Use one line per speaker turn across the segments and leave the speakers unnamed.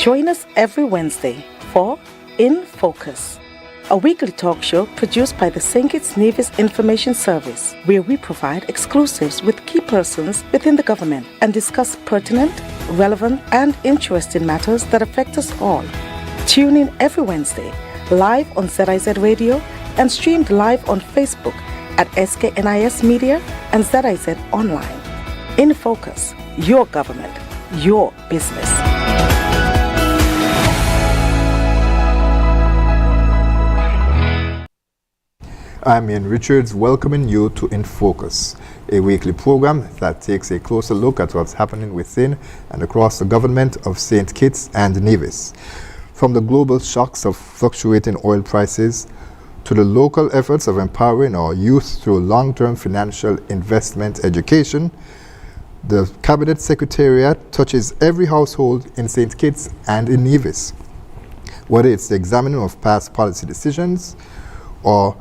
Join us every Wednesday for InFocus, a weekly talk show produced by the St. Kitts Nevis Information Service, where we provide exclusives with key persons within the government and discuss pertinent, relevant, and interesting matters that affect us all. Tune in every Wednesday, live on ZIZ Radio and streamed live on Facebook at SKNIS Media and ZIZ Online. InFocus, your government, your business.
I'm Ian Richards, welcoming you to InFocus, a weekly program that takes a closer look at what's happening within and across the government of St. Kitts and Nevis. From the global shocks of fluctuating oil prices to the local efforts of empowering our youth through long-term financial investment education, the Cabinet Secretariat touches every household in St. Kitts and in Nevis. Whether it's the examining of past policy decisions or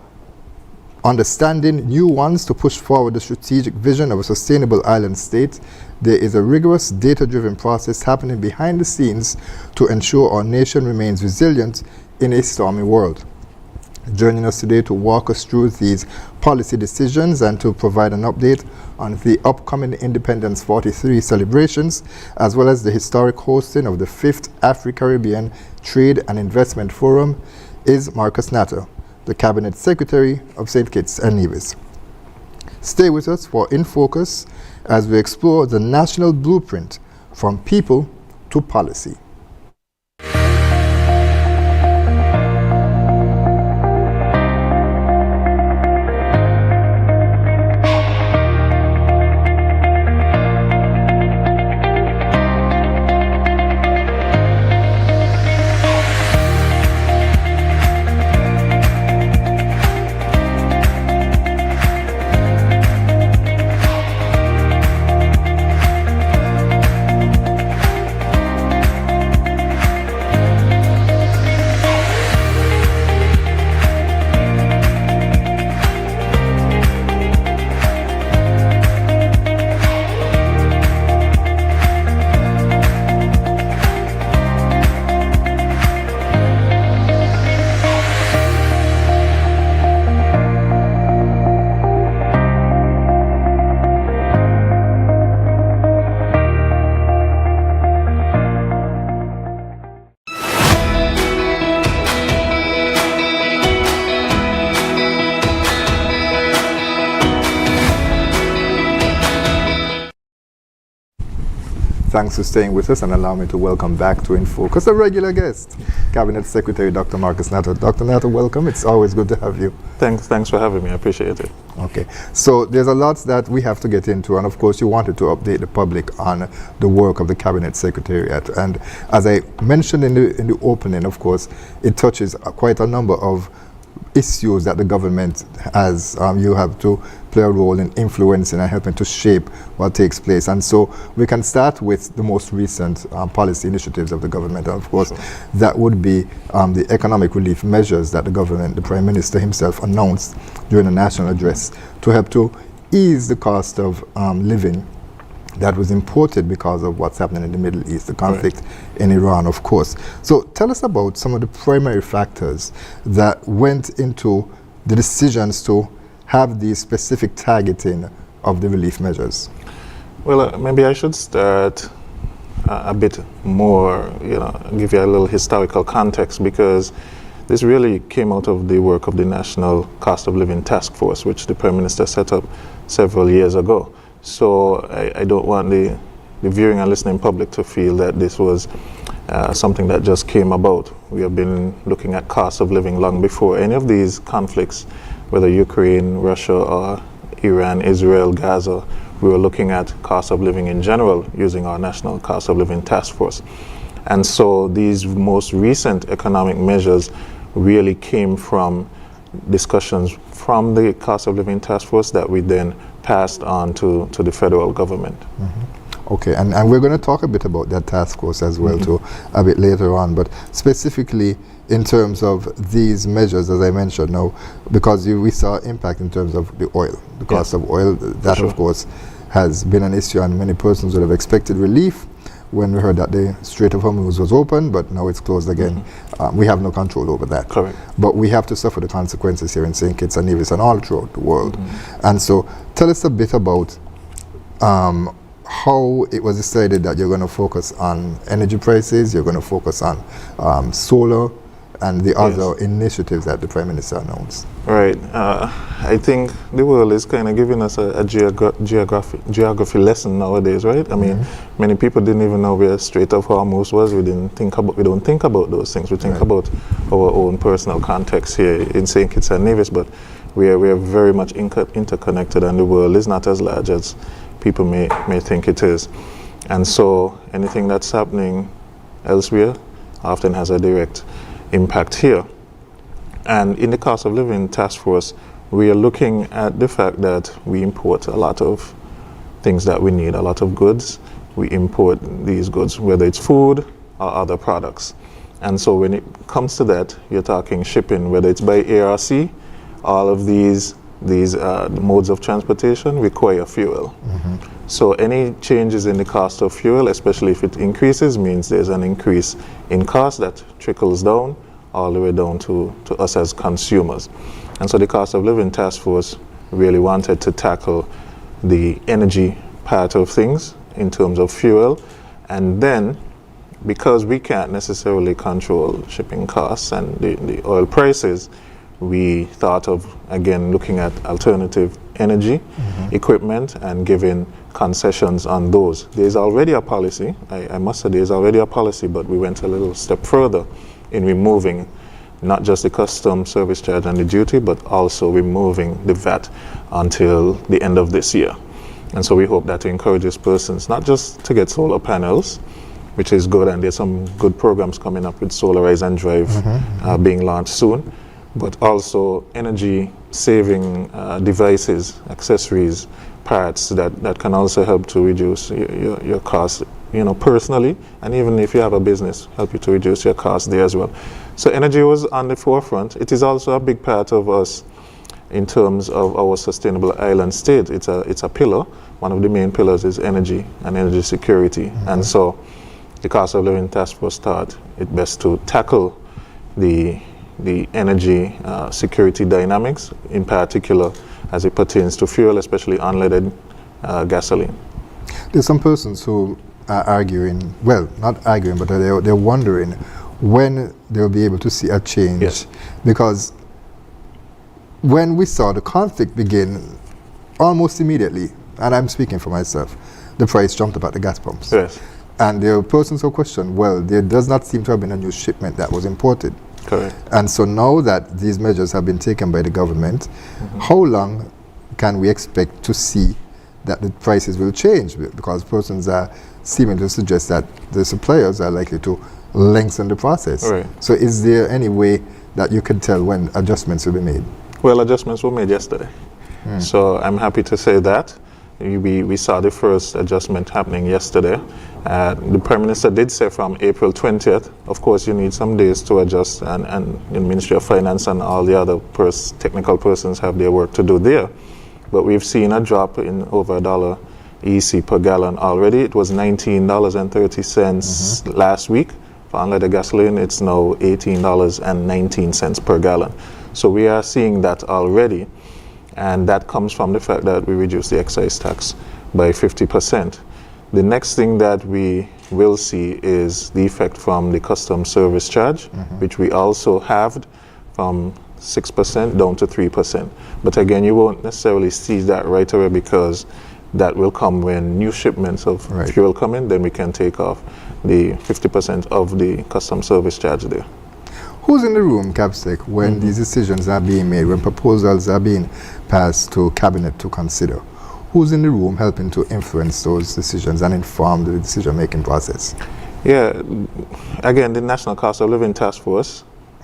understanding new ones to push forward the strategic vision of a sustainable island state, there is a rigorous data-driven process happening behind the scenes to ensure our nation remains resilient in a stormy world. Joining us today to walk us through these policy decisions and to provide an update on the upcoming Independence 43 celebrations, as well as the historic hosting of the 5th Afro-Caribbean Trade and Investment Forum, is Marcus Natta, the Cabinet Secretary of St. Kitts and Nevis. Stay with us for InFocus as we explore the national blueprint from people to policy. Thanks for staying with us and allow me to welcome back to InFocus a regular guest, Cabinet Secretary Dr. Marcus Natta. Dr. Natta, welcome. It's always good to have you.
Thanks for having me. I appreciate it.
Okay. So there's a lot that we have to get into, and of course you wanted to update the public on the work of the Cabinet Secretariat. And as I mentioned in the opening, of course, it touches quite a number of issues that the government has. You have to play a role in influencing and helping to shape what takes place. And so we can start with the most recent policy initiatives of the government. And of course, that would be the economic relief measures that the government, the Prime Minister himself announced during a national address to help to ease the cost of living that was imported because of what's happening in the Middle East, the conflict in Iran, of course. So tell us about some of the primary factors that went into the decisions to have these specific targeting of the relief measures.
Well, maybe I should start a bit more, give you a little historical context, because this really came out of the work of the National Cost of Living Task Force, which the Prime Minister set up several years ago. So I don't want the viewing and listening public to feel that this was something that just came about. We have been looking at cost of living long before any of these conflicts, whether Ukraine, Russia, or Iran, Israel, Gaza. We were looking at cost of living in general using our National Cost of Living Task Force. And so these most recent economic measures really came from discussions from the Cost of Living Task Force that we then passed on to the federal government.
Mm-hmm. Okay, and we're going to talk a bit about that task force as well too, a bit later on, but specifically in terms of these measures, as I mentioned now, because we saw impact in terms of the oil, the cost of oil, that of course has been an issue, and many persons would have expected relief when we heard that the Strait of Hormuz was open, but now it's closed again. We have no control over that.
Correct.
But we have to suffer the consequences here in St. Kitts and Nevis and all throughout the world. And so tell us a bit about how it was decided that you're going to focus on energy prices, you're going to focus on solar, and the other initiatives that the Prime Minister announced.
Right. I think the world is kind of giving us a geography lesson nowadays, right? I mean, many people didn't even know where Strait of Hormuz was. We don't think about those things. We think about our own personal context here in St. Kitts and Nevis, but we are very much interconnected, and the world is not as large as people may think it is. And so anything that's happening elsewhere often has a direct impact here. And in the cost of living task force, we are looking at the fact that we import a lot of things that we need, a lot of goods. We import these goods, whether it's food or other products. And so when it comes to that, you're talking shipping, whether it's by air or sea, all of these modes of transportation require fuel. So any changes in the cost of fuel, especially if it increases, means there's an increase in cost that trickles down all the way down to us as consumers. And so the cost of living task force really wanted to tackle the energy part of things in terms of fuel. And then, because we can't necessarily control shipping costs and the oil prices, we thought of, again, looking at alternative energy equipment and giving concessions on those. There's already a policy, I must say there's already a policy, but we went a little step further in removing not just the custom service charge and the duty, but also removing the VAT until the end of this year. And so we hope that encourages persons not just to get solar panels, which is good, and there's some good programs coming up with Solarize and Drive being launched soon, but also energy saving devices, accessories, parts that can also help to reduce your costs, personally, and even if you have a business, help you to reduce your costs there as well. So energy was on the forefront. It is also a big part of us in terms of our sustainable island state. It's a pillar. One of the main pillars is energy and energy security. And so the cost of living task force thought it best to tackle the energy security dynamics, in particular as it pertains to fuel, especially unleaded gasoline.
There's some persons who are arguing, well, not arguing, but they're wondering when they'll be able to see a change.
Yes.
Because when we saw the conflict begin, almost immediately, and I'm speaking for myself, the price jumped up at the gas pumps.
Yes.
And there are persons who question, well, there does not seem to have been a new shipment that was imported.
Correct.
And so now that these measures have been taken by the government, how long can we expect to see that the prices will change? Because persons are seeming to suggest that the suppliers are likely to lengthen the process.
Right.
So is there any way that you can tell when adjustments will be made?
Well, adjustments were made yesterday. So I'm happy to say that. We saw the first adjustment happening yesterday. The Prime Minister did say from April 20th, of course you need some days to adjust, and the Ministry of Finance and all the other technical persons have their work to do there. But we've seen a drop in over $1 EC per gallon already. It was $19.30 last week. For unleaded gasoline, it's now $18.19 per gallon. So we are seeing that already. And that comes from the fact that we reduced the excise tax by 50%. The next thing that we will see is the effect from the custom service charge, which we also halved from 6% down to 3%. But again, you won't necessarily see that right away, because that will come when new shipments of fuel come in, then we can take off the 50% of the custom service charge there.
Who's in the room, Capsec, when these decisions are being made, when proposals are being passed to Cabinet to consider? Who's in the room helping to influence those decisions and inform the decision-making process?
Yeah, again, the National Cost of Living Task Force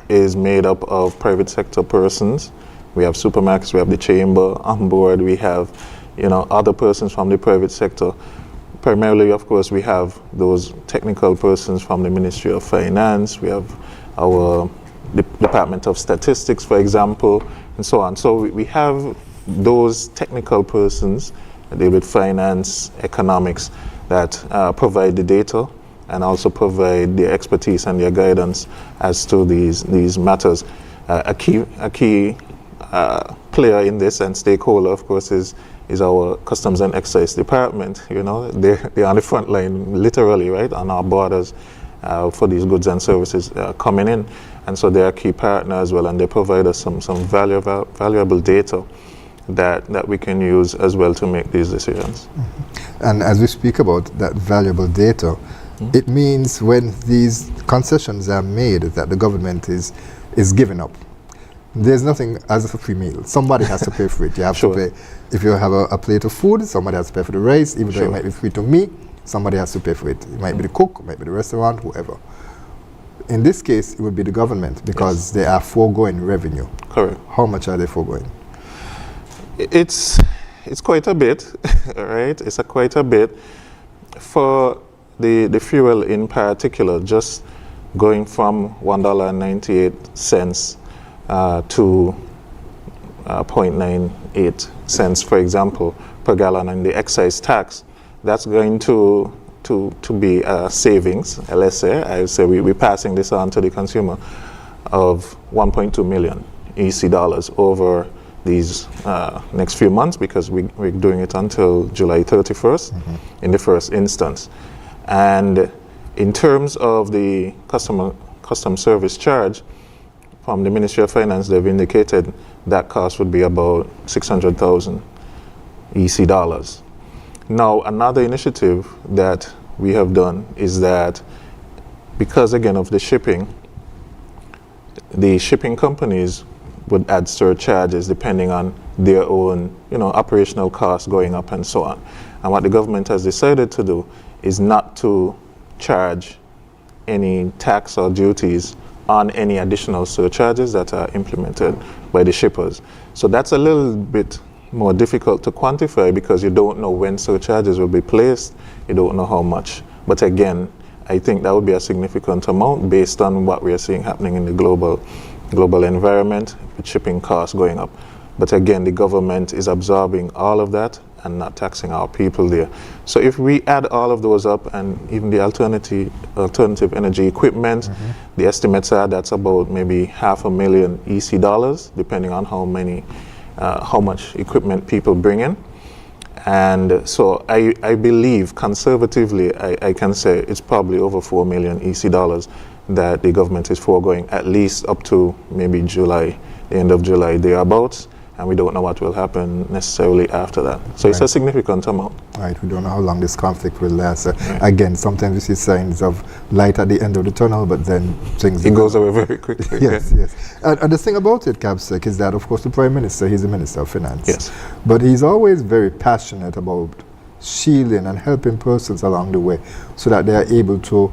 is made up of private sector persons. We have supermarkets, we have the chamber on board, we have other persons from the private sector. Primarily, of course, we have those technical persons from the Ministry of Finance, we have our Department of Statistics, for example, and so on. So we have those technical persons that deal with finance, economics, that provide the data and also provide their expertise and their guidance as to these matters. A key player in this and stakeholder, of course, is our Customs and Excise Department. You know, they're on the front line, literally, right, on our borders for these goods and services coming in. And so they're a key partner as well, and they provide us some valuable data that we can use as well to make these decisions.
Mm-hmm. And as we speak about that valuable data, it means when these concessions are made that the government is giving up. There's nothing as a free meal. Somebody has to pay for it. You have to pay. If you have a plate of food, somebody has to pay for the rice. Even though it might be free to me, somebody has to pay for it. It might be the cook, it might be the restaurant, whoever. In this case, it would be the government because they are foregoing revenue.
Correct.
How much are they foregoing?
It's quite a bit, right? It's quite a bit. For the fuel in particular, just going from $1.98 to 0.98 cents, for example, per gallon, and the excise tax, that's going to be savings, let's say. I would say we're passing this on to the consumer of 1.2 million EC dollars over these next few months, because we're doing it until July 31st in the first instance. And in terms of the custom service charge, from the Ministry of Finance, they've indicated that cost would be about 600,000 EC dollars. Now, another initiative that we have done is that because, again, of the shipping companies would add surcharges depending on their own, operational costs going up and so on. And what the government has decided to do is not to charge any tax or duties on any additional surcharges that are implemented by the shippers. So that's a little bit more difficult to quantify because you don't know when surcharges will be placed, you don't know how much. But again, I think that would be a significant amount based on what we are seeing happening in the global environment with shipping costs going up. But again, the government is absorbing all of that and not taxing our people there. So if we add all of those up, and even the alternative energy equipment, the estimates are that's about maybe $500,000 EC dollars, depending on how much equipment people bring in. And so I believe conservatively, I can say it's probably over $4 million EC dollars that the government is foregoing, at least up to maybe July, the end of July, thereabouts. And we don't know what will happen necessarily after that. So it's a significant amount.
Right, we don't know how long this conflict will last. Again, sometimes we see signs of light at the end of the tunnel, but then things...
It goes away very quickly.
Yes. And the thing about it, Capsec, is that, of course, the Prime Minister, he's the Minister of Finance.
Yes.
But he's always very passionate about shielding and helping persons along the way so that they are able to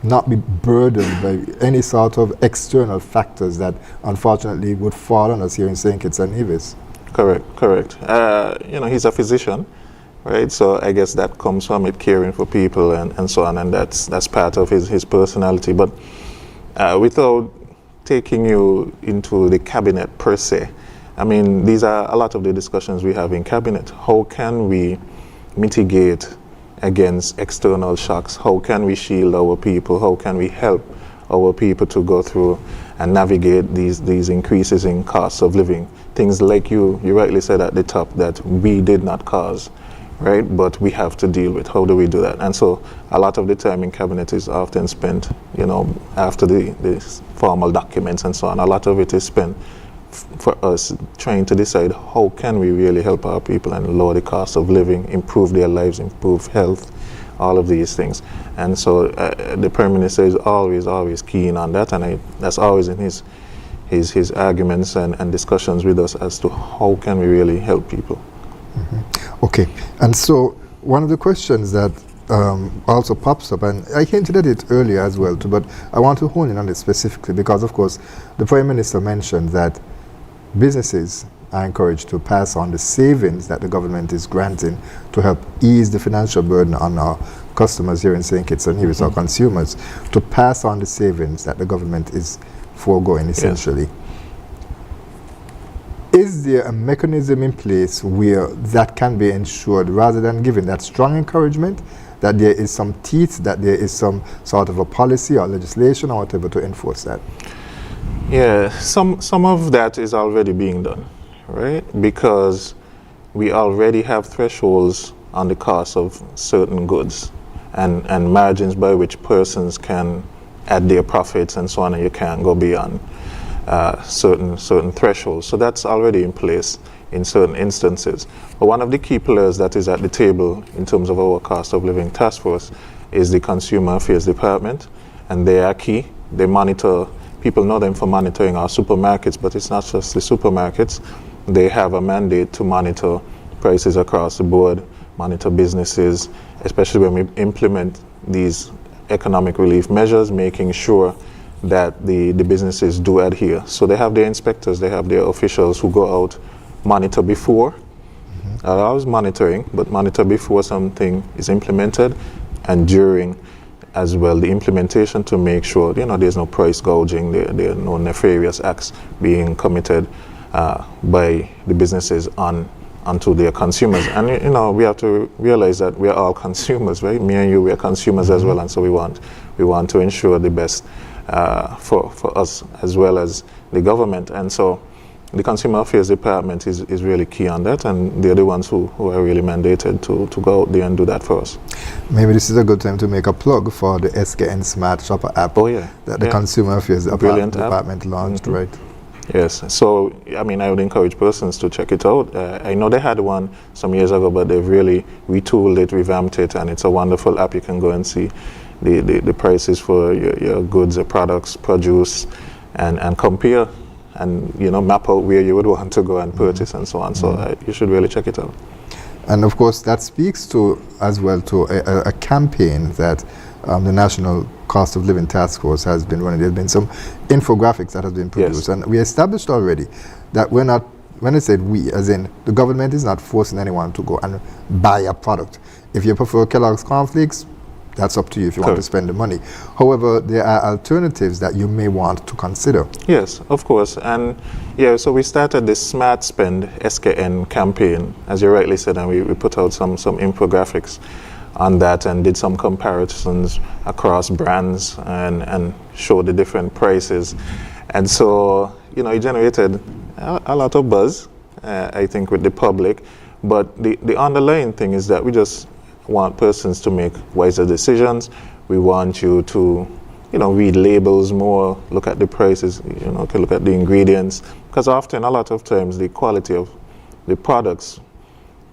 not be burdened by any sort of external factors that unfortunately would fall on us here in St. Kitts and Nevis.
Correct. He's a physician, right? So I guess that comes from it, caring for people and so on, and that's part of his personality. But without taking you into the cabinet per se, I mean, these are a lot of the discussions we have in cabinet. How can we mitigate against external shocks? How can we shield our people? How can we help our people to go through and navigate these increases in costs of living? Things like you rightly said at the top that we did not cause, right? But we have to deal with. How do we do that? And so a lot of the time in cabinet is often spent, after the formal documents and so on. A lot of it is spent for us trying to decide how can we really help our people and lower the cost of living, improve their lives, improve health, all of these things. And so the Prime Minister is always keen on that, and that's always in his arguments and discussions with us as to how can we really help people.
Okay, and so one of the questions that also pops up, and I hinted at it earlier as well, but I want to hone in on it specifically because, of course, the Prime Minister mentioned that businesses are encouraged to pass on the savings that the government is granting to help ease the financial burden on our customers here in St. Kitts and Nevis, our consumers, to pass on the savings that the government is foregoing essentially. Is there a mechanism in place where that can be ensured rather than giving that strong encouragement that there is some teeth, that there is some sort of a policy or legislation or whatever to enforce that?
Yeah, some of that is already being done, right? Because we already have thresholds on the cost of certain goods and margins by which persons can add their profits and so on, and you can't go beyond certain thresholds. So that's already in place in certain instances. But one of the key players that is at the table in terms of our cost of living task force is the Consumer Affairs Department, and they are key. They monitor, people know them for monitoring our supermarkets, but it's not just the supermarkets. They have a mandate to monitor prices across the board, monitor businesses, especially when we implement these economic relief measures, making sure that the businesses do adhere. So they have their inspectors, they have their officials who go out, monitor before, always monitoring, but monitor before something is implemented and during as well the implementation, to make sure there's no price gouging, there are no nefarious acts being committed by the businesses onto their consumers. And we have to realize that we are all consumers, right? Me and you, we are consumers as well, and so we want to ensure the best for us as well as the government. And so the Consumer Affairs Department is really key on that, and they're the ones who are really mandated to go out there and do that for us.
Maybe this is a good time to make a plug for the SKN Smart Shopper app that the Consumer Affairs Department launched, right?
Yes, so I would encourage persons to check it out. I know they had one some years ago, but they've really retooled it, revamped it, and it's a wonderful app. You can go and see the prices for your goods, your products, produce, and compare, and map out where you would want to go and purchase and so on. So you should really check it out.
And of course, that speaks to as well to a campaign that the National Cost of Living Task Force has been running. There's been some infographics that have been produced, and we established already that we're not, when I said we, as in the government is not forcing anyone to go and buy a product. If you prefer Kellogg's cornflakes, that's up to you if you want to spend the money. However, there are alternatives that you may want to consider.
Yes, of course. And so we started this Smart Spend SKN campaign, as you rightly said, and we put out some infographics on that and did some comparisons across brands and showed the different prices. And so, it generated a lot of buzz, I think, with the public. But the underlying thing is that we just want persons to make wiser decisions. We want you to, read labels more, look at the prices, look at the ingredients, because often, a lot of times, the quality of the products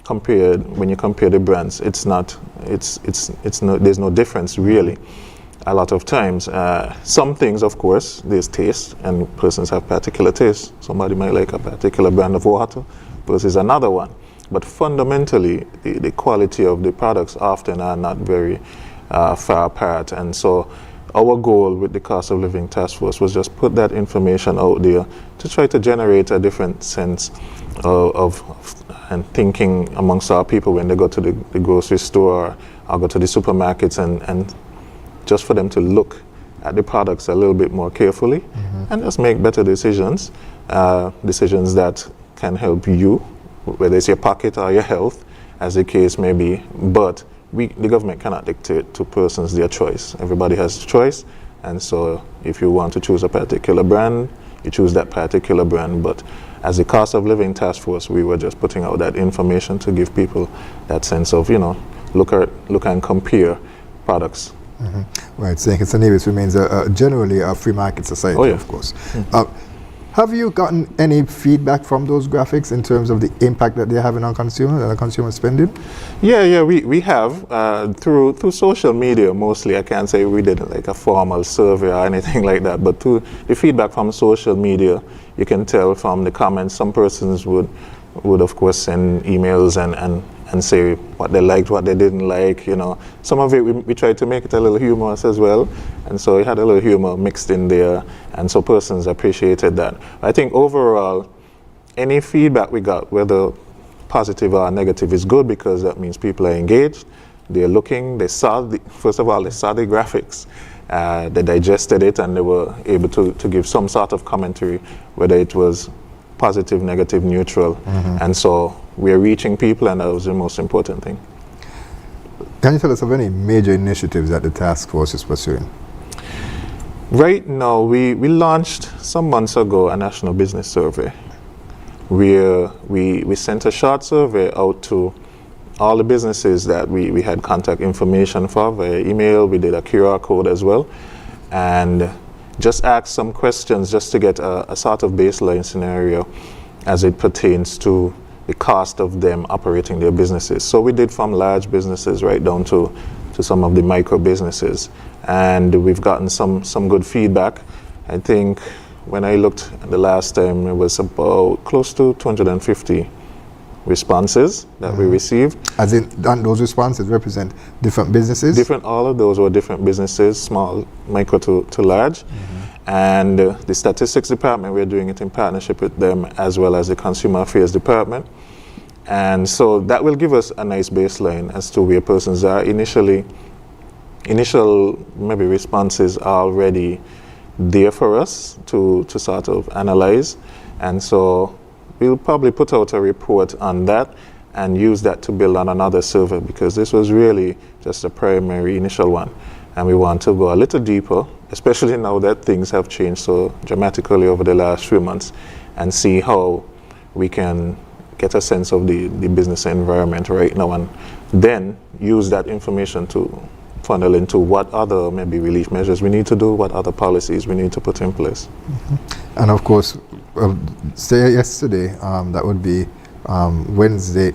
when you compare the brands, there's no difference really. A lot of times, some things, of course, there's taste, and persons have particular taste. Somebody might like a particular brand of water versus another one. But fundamentally, the quality of the products often are not very far apart. And so our goal with the Cost of Living Task Force was just put that information out there to try to generate a different sense of and thinking amongst our people when they go to the grocery store or go to the supermarkets, and just for them to look at the products a little bit more carefully and just make better decisions, decisions that can help you, whether it's your pocket or your health, as the case may be. But the government cannot dictate to persons their choice. Everybody has a choice, and so if you want to choose a particular brand, you choose that particular brand. But as a Cost of Living Task Force, we were just putting out that information to give people that sense of, look and compare products.
Right, St. Kitts and Nevis remains generally a free market society, of course. Have you gotten any feedback from those graphics in terms of the impact that they're having on consumers and consumer spending?
Yeah, we have through social media mostly. I can't say we did like a formal survey or anything like that, but through the feedback from social media, you can tell from the comments. Some persons would of course send emails and say what they liked, what they didn't like. Some of it we tried to make it a little humorous as well, and so we had a little humor mixed in there, and so persons appreciated that. I think overall, any feedback we got, whether positive or negative, is good, because that means people are engaged, they're looking, first of all they saw the graphics, they digested it, and they were able to give some sort of commentary, whether it was positive, negative, neutral, and so we're reaching people, and that was the most important thing.
Can you tell us of any major initiatives that the task force is pursuing?
Right now, we launched some months ago a national business survey where we sent a short survey out to all the businesses that we had contact information for via email. We did a QR code as well, and just asked some questions just to get a sort of baseline scenario as it pertains to the cost of them operating their businesses. So we did from large businesses right down to some of the micro businesses, and we've gotten some good feedback. I think when I looked the last time, it was about close to 250 responses that we received.
As in, and those responses represent different businesses?
All of those were different businesses, small, micro to large. And the statistics department, we're doing it in partnership with them, as well as the consumer affairs department. And so that will give us a nice baseline as to where persons are. Initial maybe responses are already there for us to sort of analyze. And so we'll probably put out a report on that and use that to build on another survey, because this was really just a primary initial one. And we want to go a little deeper, especially now that things have changed so dramatically over the last few months, and see how we can get a sense of the business environment right now, and then use that information to funnel into what other maybe relief measures we need to do, what other policies we need to put in place.
And of course, say yesterday, that would be Tuesday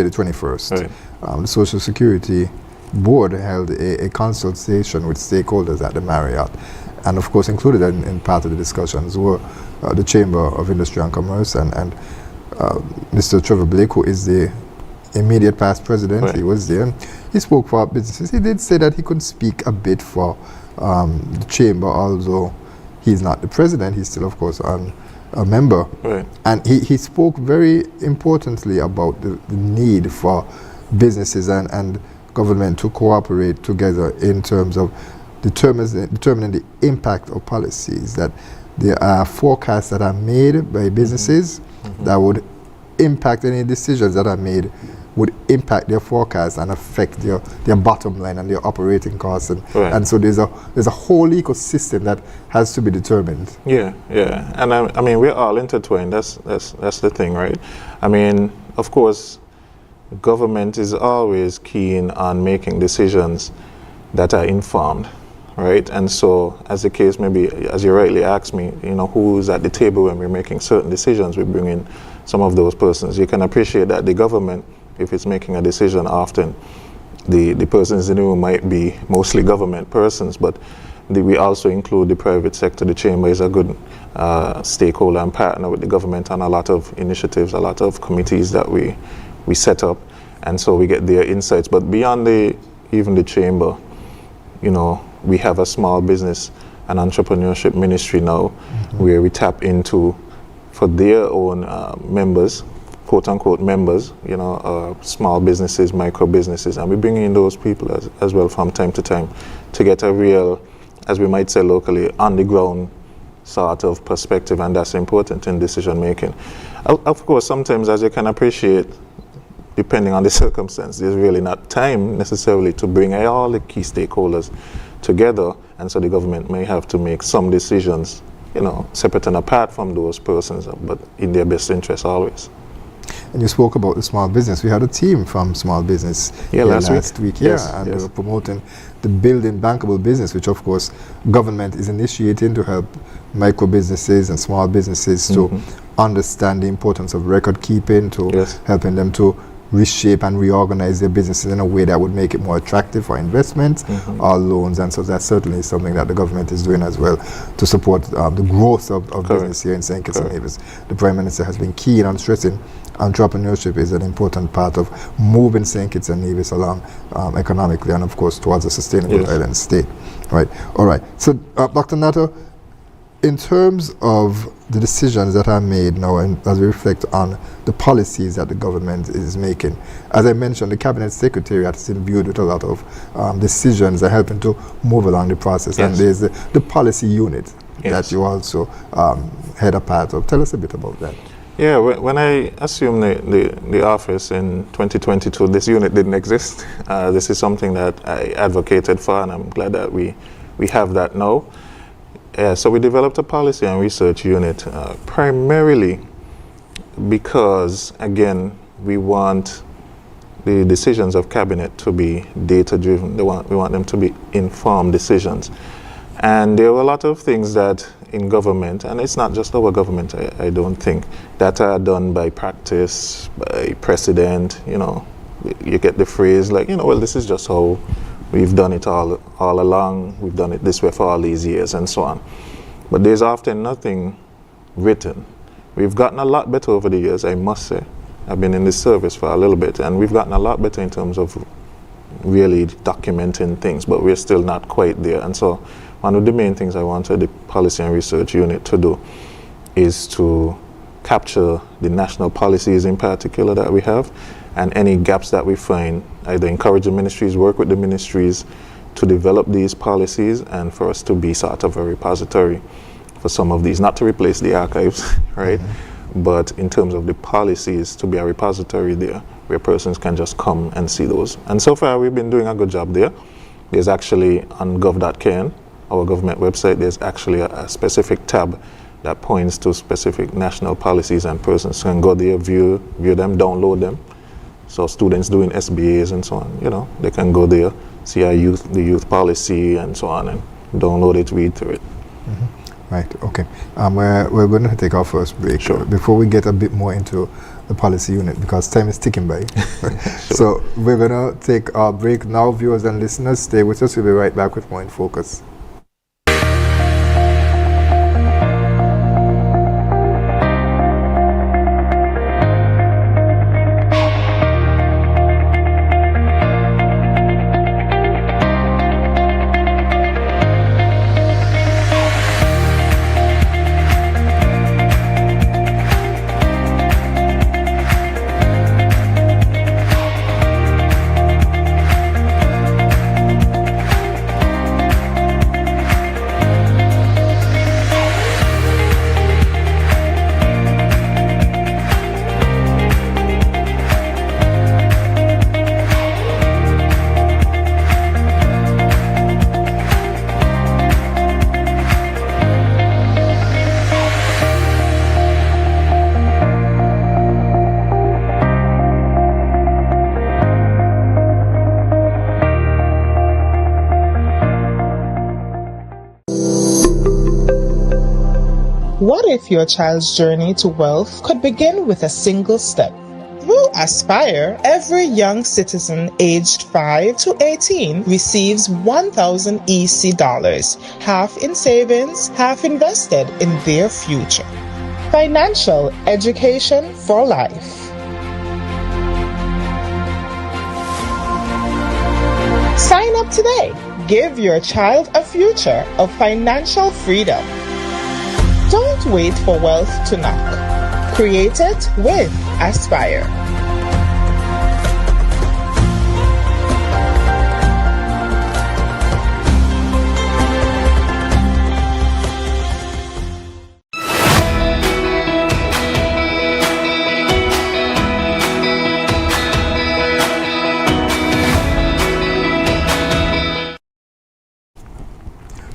the 21st,
Right.
the Social Security Board held a consultation with stakeholders at the Marriott. And of course, included in part of the discussions were the Chamber of Industry and Commerce and Mr. Trevor Blake, who is the immediate past president.
Right.
He was there. He spoke for businesses. He did say that he could speak a bit for the Chamber, although he's not the president. He's still, of course, a member.
Right.
And he spoke very importantly about the need for businesses and government to cooperate together in terms of determining the impact of policies, that there are forecasts that are made by businesses that would impact any decisions that are made, would impact their forecasts and affect their bottom line and their operating costs. And so there's a whole ecosystem that has to be determined.
Yeah. And I mean, we're all intertwined. That's the thing, right? I mean, of course, government is always keen on making decisions that are informed, right? And so, as the case maybe, as you rightly asked me, who's at the table when we're making certain decisions, we bring in some of those persons. You can appreciate that the government, if it's making a decision, often the persons in the room might be mostly government persons, but we also include the private sector. The Chamber is a good stakeholder and partner with the government on a lot of initiatives, a lot of committees that we set up, and so we get their insights. But beyond even the Chamber, we have a small business and entrepreneurship ministry now, where we tap into, for their own members, quote unquote members, small businesses, micro businesses, and we bring in those people as well from time to time to get a real, as we might say locally, on the ground sort of perspective, and that's important in decision making. Of course, sometimes, as you can appreciate, depending on the circumstance, there's really not time necessarily to bring all the key stakeholders together, and so the government may have to make some decisions, separate and apart from those persons, but in their best interest always.
And you spoke about the small business. We had a team from small business last week.
Yes.
They were promoting the Building Bankable Business, which of course government is initiating to help micro businesses and small businesses to understand the importance of record keeping, to helping them to reshape and reorganize their businesses in a way that would make it more attractive for investments or loans. And so that's certainly something that the government is doing as well to support the growth of business here in St. Kitts and Nevis. The Prime Minister has been keen on stressing entrepreneurship is an important part of moving St. Kitts and Nevis along economically and of course towards a sustainable island state. Right. All right. So Dr. Natta, in terms of the decisions that are made now, and as we reflect on the policies that the government is making, as I mentioned, the Cabinet Secretariat is imbued with a lot of decisions that are helping to move along the process. And there's the policy unit that you also head a part of. Tell us a bit about that.
Yeah, when I assumed the office in 2022, this unit didn't exist. This is something that I advocated for, and I'm glad that we have that now. So we developed a policy and research unit primarily because, again, we want the decisions of cabinet to be data-driven. We want them to be informed decisions. And there were a lot of things that in government, and it's not just our government, I don't think, that are done by practice, by precedent. You get the phrase like, well, this is just how we've done it all along. We've done it this way for all these years and so on. But there's often nothing written. We've gotten a lot better over the years, I must say. I've been in this service for a little bit, and we've gotten a lot better in terms of really documenting things, but we're still not quite there. And so one of the main things I wanted the Policy and Research Unit to do is to capture the national policies in particular that we have, and any gaps that we find, either encourage the ministries, work with the ministries to develop these policies, and for us to be sort of a repository for some of these, not to replace the archives, right? Mm-hmm. But in terms of the policies, to be a repository there where persons can just come and see those. And so far we've been doing a good job there. There's actually on gov.kn, our government website, there's actually a specific tab that points to specific national policies, and persons can go there, view them, download them. So students doing SBAs and so on, they can go there, see the youth policy and so on, and download it, read through it.
Mm-hmm. Right, okay. We're going to take our first break.
Sure.
Before we get a bit more into the policy unit, because time is ticking by. Sure. So we're going to take our break now. Viewers and listeners, stay with us. We'll be right back with more in focus.
What if your child's journey to wealth could begin with a single step? Through Aspire, every young citizen aged 5 to 18 receives 1,000 EC dollars, half in savings, half invested in their future. Financial education for life. Sign up today. Give your child a future of financial freedom. Don't wait for wealth to knock. Create it with Aspire.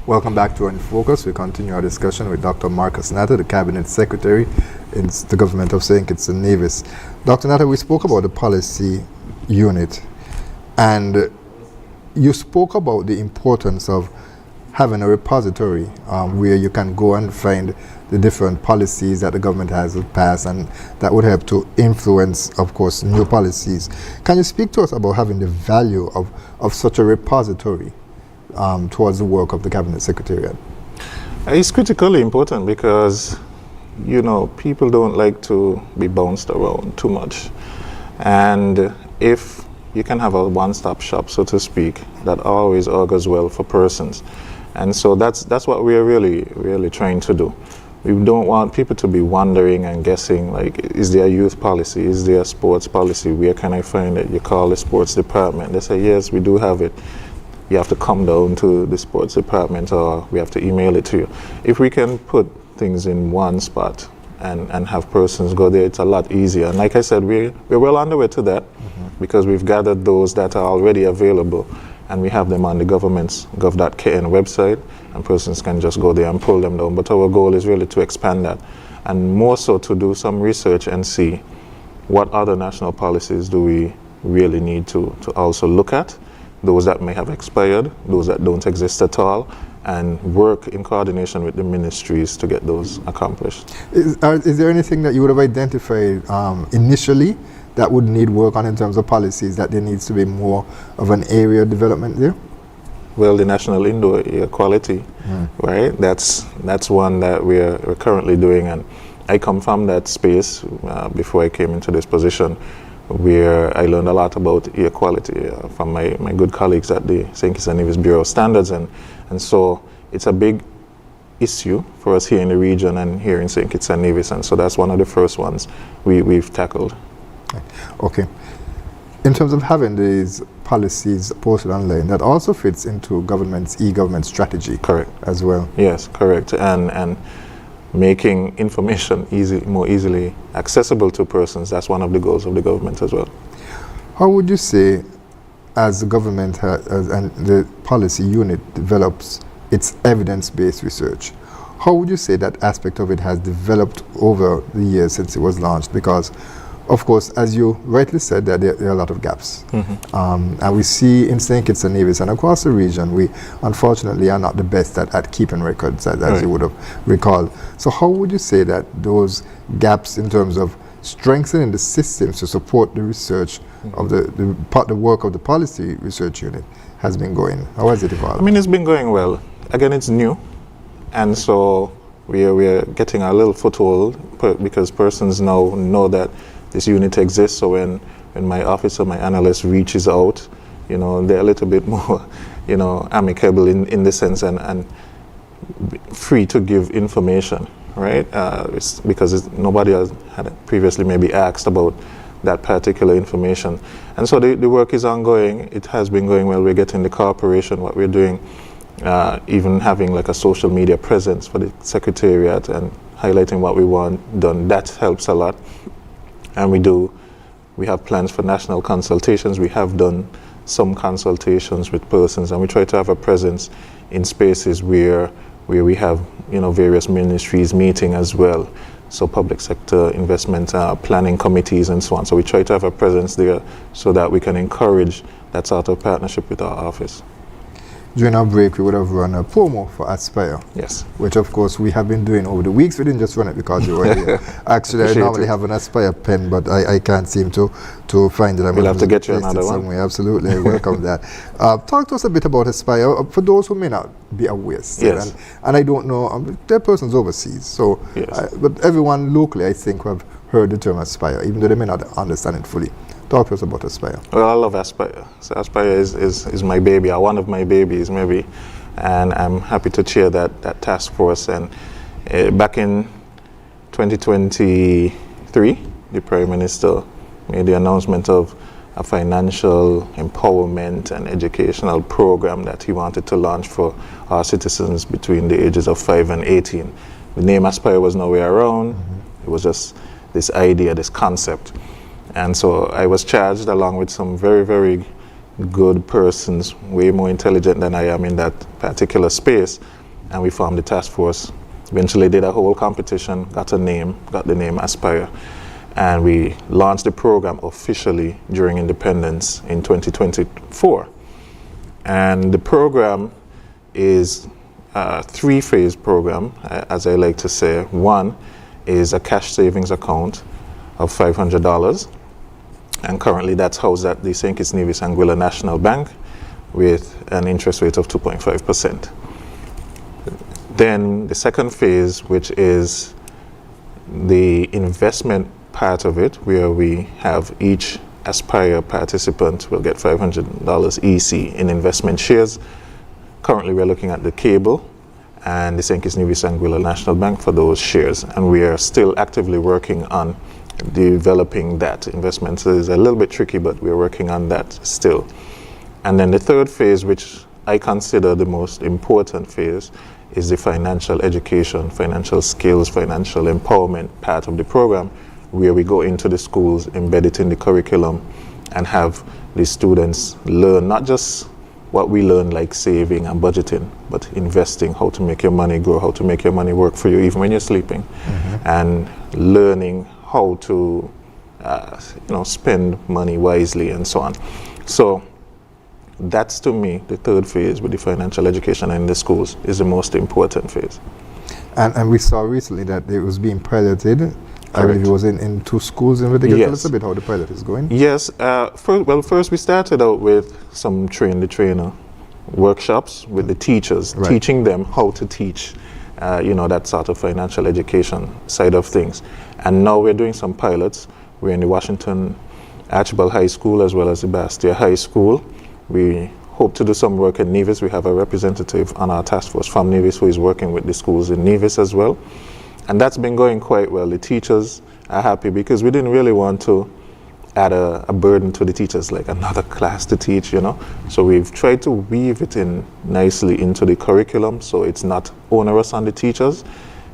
Welcome back to InFocus. We continue our discussion with Dr. Marcus Natta, the Cabinet Secretary in the government of St. Kitts and Nevis. Dr. Natta, we spoke about the policy unit, and you spoke about the importance of having a repository where you can go and find the different policies that the government has passed, and that would help to influence, of course, new policies. Can you speak to us about having the value of such a repository towards the work of the Cabinet Secretariat?
It's critically important because, people don't like to be bounced around too much. And if you can have a one-stop shop, so to speak, that always augurs well for persons. And so that's what we're really trying to do. We don't want people to be wondering and guessing, like, is there a youth policy? Is there a sports policy? Where can I find it? You call the sports department. They say, yes, we do have it. You have to come down to the sports department, or we have to email it to you. If we can put things in one spot and have persons go there, it's a lot easier. And like I said, we're well on the way to that because we've gathered those that are already available and we have them on the government's gov.kn website, and persons can just go there and pull them down. But our goal is really to expand that, and more so to do some research and see what other national policies do we really need to also look at, those that may have expired, those that don't exist at all, and work in coordination with the ministries to get those accomplished.
Is there anything that you would have identified initially that would need work on in terms of policies, that there needs to be more of an area development there?
Well, the national indoor air quality, right? That's one that we're currently doing, and I come from that space before I came into this position, where I learned a lot about air quality from my good colleagues at the St. Kitts and Nevis Bureau of Standards, and so it's a big issue for us here in the region and here in St. Kitts and Nevis, and so that's one of the first ones we've tackled.
Okay. In terms of having these policies posted online, that also fits into government's e-government strategy.
Correct.
As well.
Yes, correct. And making information more easily accessible to persons, that's one of the goals of the government as well.
How would you say, as the government and the policy unit develops its evidence-based research, how would you say that aspect of it has developed over the years since it was launched? Because of course, as you rightly said, there are a lot of gaps. And we see in St. Kitts and Nevis and across the region, we unfortunately are not the best at keeping records, as you would have recalled. So how would you say that those gaps in terms of strengthening the systems to support the research of the work of the policy research unit has been going? How has it evolved?
I mean, it's been going well. Again, it's new. And so we are getting a little foothold because persons now know that this unit exists, so when my officer, my analyst reaches out, they're a little bit more, amicable in this sense and free to give information, right? It's because nobody has had previously maybe asked about that particular information. And so the work is ongoing. It has been going well. We're getting the cooperation, what we're doing, even having like a social media presence for the Secretariat and highlighting what we want done. That helps a lot. And we have plans for national consultations. We have done some consultations with persons, and we try to have a presence in spaces where we have various ministries meeting as well. So public sector investment planning committees and so on. So we try to have a presence there so that we can encourage that sort of partnership with our office.
During our break, we would have run a promo for Aspire.
Yes.
Which, of course, we have been doing over the weeks. We didn't just run it because you were here. Actually, I normally have an Aspire pen, but I can't seem to find it.
We'll have to get you another one.
Somewhere. Absolutely. I welcome that. Talk to us a bit about Aspire, for those who may not be aware still.
Yes.
And I don't know, there are persons overseas. So,
yes.
But everyone locally, I think, who have heard the term Aspire, even though they may not understand it fully. Talk to us about Aspire.
Well, I love Aspire. So Aspire is my baby, or one of my babies maybe, and I'm happy to chair that task force. And back in 2023, the Prime Minister made the announcement of a financial empowerment and educational program that he wanted to launch for our citizens between the ages of 5 and 18. The name Aspire was nowhere around. It was just this idea, this concept. And so I was charged along with some very, very good persons, way more intelligent than I am in that particular space. And we formed the task force. Eventually did a whole competition, got the name Aspire. And we launched the program officially during independence in 2024. And the program is a 3-phase program, as I like to say. One is a cash savings account of $500. And currently that's housed at the St. Kitts Nevis Anguilla National Bank with an interest rate of 2.5%. Then the second phase, which is the investment part of it, where we have each Aspire participant will get $500 EC in investment shares. Currently we're looking at the cable and the St. Kitts Nevis Anguilla National Bank for those shares, and we are still actively working on developing that investment. So it's a little bit tricky, but we're working on that still. And then the third phase, which I consider the most important phase, is the financial education, financial skills, financial empowerment part of the program, where we go into the schools, embed it in the curriculum, and have the students learn not just what we learn, like saving and budgeting, but investing, how to make your money grow, how to make your money work for you even when you're sleeping, and learning how to spend money wisely and so on. So that's, to me, the third phase with the financial education in the schools is the most important phase.
And we saw recently that it was being piloted. I believe it was in 2 schools in particular.
Yes.
Tell us a bit how the pilot is going.
Yes. First we started out with some train-the-trainer workshops with the teachers, teaching them how to teach, that sort of financial education side of things. And now we're doing some pilots. We're in the Washington Archibald High School as well as the Bastia High School. We hope to do some work in Nevis. We have a representative on our task force from Nevis who is working with the schools in Nevis as well. And that's been going quite well. The teachers are happy because we didn't really want to add a burden to the teachers, like another class to teach, So we've tried to weave it in nicely into the curriculum so it's not onerous on the teachers.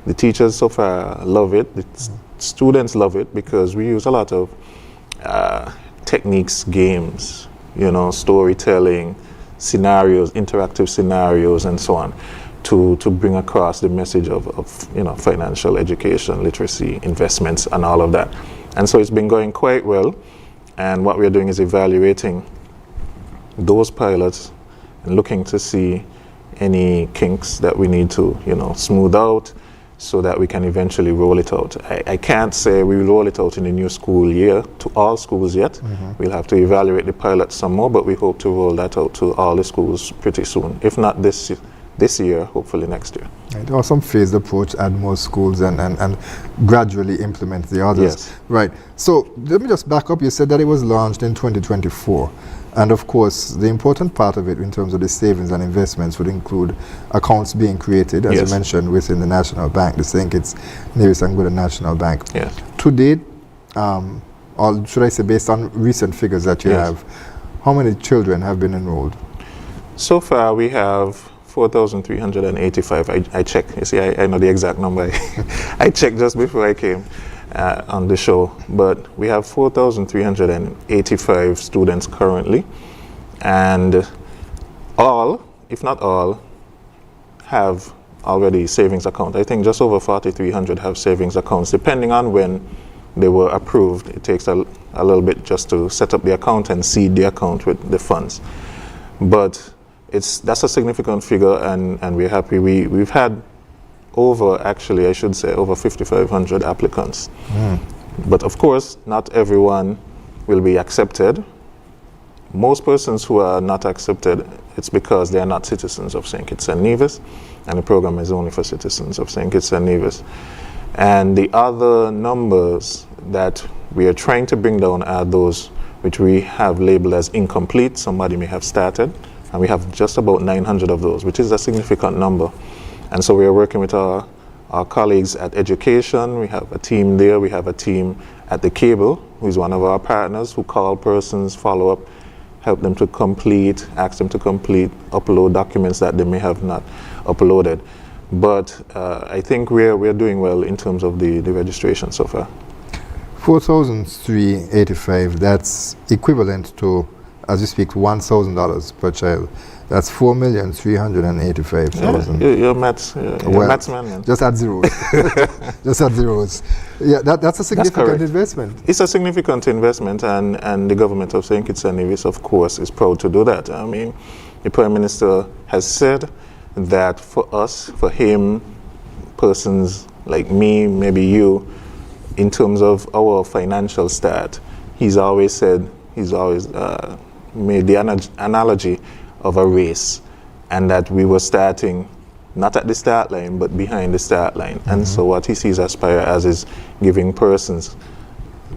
The teachers so far love it. The students love it because we use a lot of techniques, games, storytelling, scenarios, interactive scenarios, and so on, to bring across the message of financial education, literacy, investments, and all of that. And so it's been going quite well. And what we're doing is evaluating those pilots and looking to see any kinks that we need to, smooth out so that we can eventually roll it out. I can't say we will roll it out in the new school year to all schools yet. We'll have to evaluate the pilot some more, but we hope to roll that out to all the schools pretty soon. If not this year, hopefully next year.
Right. Or some phased approach, add more schools and gradually implement the others.
Yes.
Right. So let me just back up. You said that it was launched in 2024. And of course, the important part of it in terms of the savings and investments would include accounts being created, as you mentioned, within the National Bank. I think it's Nevis and Gouda National Bank.
Yes.
To date, or should I say based on recent figures that you have, how many children have been enrolled?
So far, we have 4,385. I checked. You see, I know the exact number. I checked just before I came on the show. But we have 4,385 students currently. And all, if not all, have already savings account. I think just over 4,300 have savings accounts. Depending on when they were approved, it takes a little bit just to set up the account and seed the account with the funds. But that's a significant figure, and we're happy. We've had over 5,500 applicants. But of course, not everyone will be accepted. Most persons who are not accepted, it's because they are not citizens of St. Kitts and Nevis, and the program is only for citizens of St. Kitts and Nevis. And the other numbers that we are trying to bring down are those which we have labeled as incomplete. Somebody may have started, and we have just about 900 of those, which is a significant number. And so we are working with our colleagues at education. We have a team there. We have a team at the cable, who is one of our partners, who call persons, follow up, help them to complete, ask them to complete, upload documents that they may have not uploaded. But I think we're doing well in terms of the registration so far.
4,385, that's equivalent to, as you speak, $1,000 per child. That's 4,385,000.
You're maths man.
Just add zeros. Just add zeros. Yeah, that's a significant investment.
It's a significant investment, and the government of St. Kitts and Nevis, of course, is proud to do that. I mean, the Prime Minister has said that for us, for him, persons like me, maybe you, in terms of our financial start, he's always made the analogy of a race, and that we were starting not at the start line but behind the start line. And so what he sees Aspire as is giving persons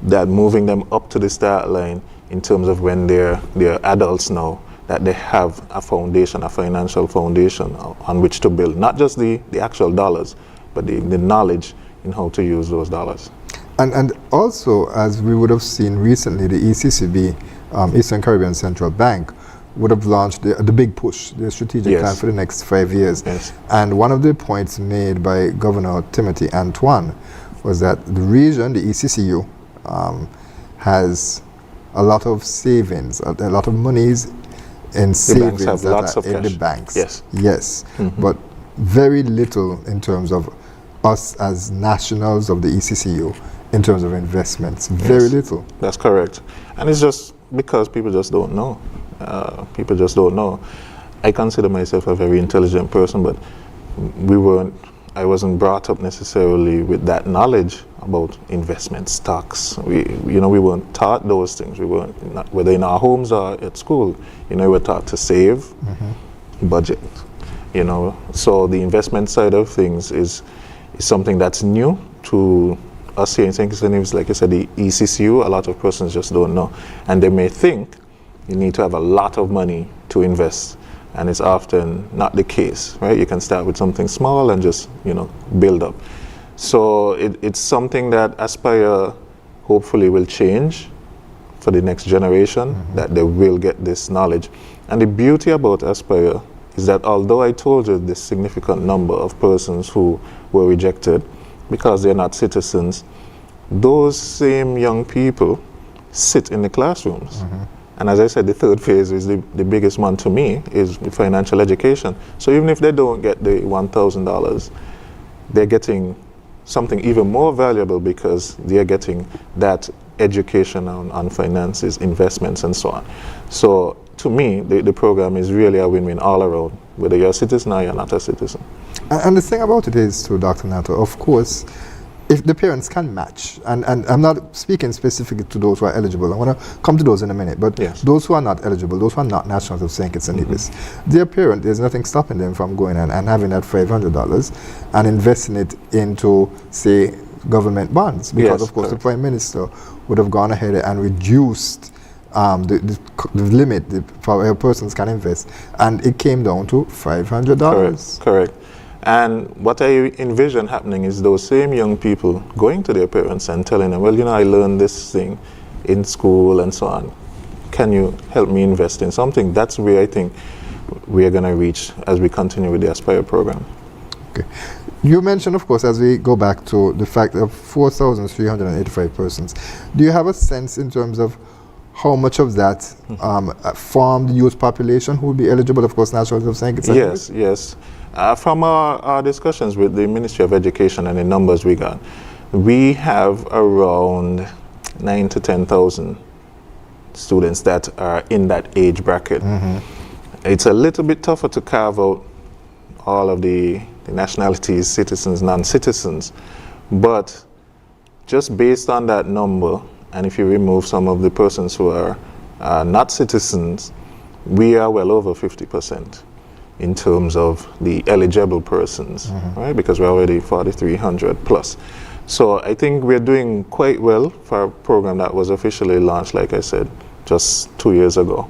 that, moving them up to the start line in terms of when they're adults now, that they have a foundation, a financial foundation on which to build, not just the actual dollars, but the knowledge in how to use those dollars.
And also, as we would have seen recently, the ECCB, Eastern Caribbean Central Bank, would have launched the big push, the strategic plan for the next 5 years.
Yes.
And one of the points made by Governor Timothy Antoine was that the region, the ECCU, has a lot of savings, a lot of monies in savings
have
that
lots
are
of
in the
cash.
banks.
Yes.
Yes. But very little in terms of us as nationals of the ECCU in terms of investments. Very little.
That's correct. And it's just because people just don't know. People just don't know. I consider myself a very intelligent person, but I wasn't brought up necessarily with that knowledge about investment stocks. We weren't taught those things. We weren't, whether in our homes or at school, we were taught to save, budget, So the investment side of things is something that's new to us here in St. Kitts and Nevis. Like I said, the ECCU, a lot of persons just don't know. And they may think you need to have a lot of money to invest. And it's often not the case, right? You can start with something small and just, build up. So it's something that Aspire hopefully will change for the next generation, that they will get this knowledge. And the beauty about Aspire is that although I told you this significant number of persons who were rejected because they're not citizens, those same young people sit in the classrooms. And as I said, the third phase is the biggest one to me, is the financial education. So even if they don't get the $1,000, they're getting something even more valuable because they're getting that education on finances, investments, and so on. So to me, the program is really a win-win all around, whether you're a citizen or you're not a citizen.
And the thing about it is, too, Dr. Natta, of course, if the parents can match, and I'm not speaking specifically to those who are eligible, I want to come to those in a minute, but those who are not eligible, those who are not nationals of St. Kitts and Nevis, their parent, there's nothing stopping them from going and having that $500 and investing it into, say, government bonds. Because, of course, the Prime Minister would have gone ahead and reduced the limit for persons can invest, and it came down to $500.
Correct. And what I envision happening is those same young people going to their parents and telling them, well, I learned this thing in school and so on. Can you help me invest in something? That's where I think we are going to reach as we continue with the Aspire program.
Okay. You mentioned, of course, as we go back to the fact of 4,385 persons, do you have a sense in terms of how much of that formed youth population who would be eligible, of course, nationals of St. Kitts and Nevis?
Yes. From our discussions with the Ministry of Education and the numbers we got, we have around 9,000 to 10,000 students that are in that age bracket. It's a little bit tougher to carve out all of the nationalities, citizens, non-citizens, but just based on that number, and if you remove some of the persons who are not citizens, we are well over 50%. In terms of the eligible persons, right? Because we're already 4,300 plus. So I think we're doing quite well for a program that was officially launched, like I said, just 2 years ago,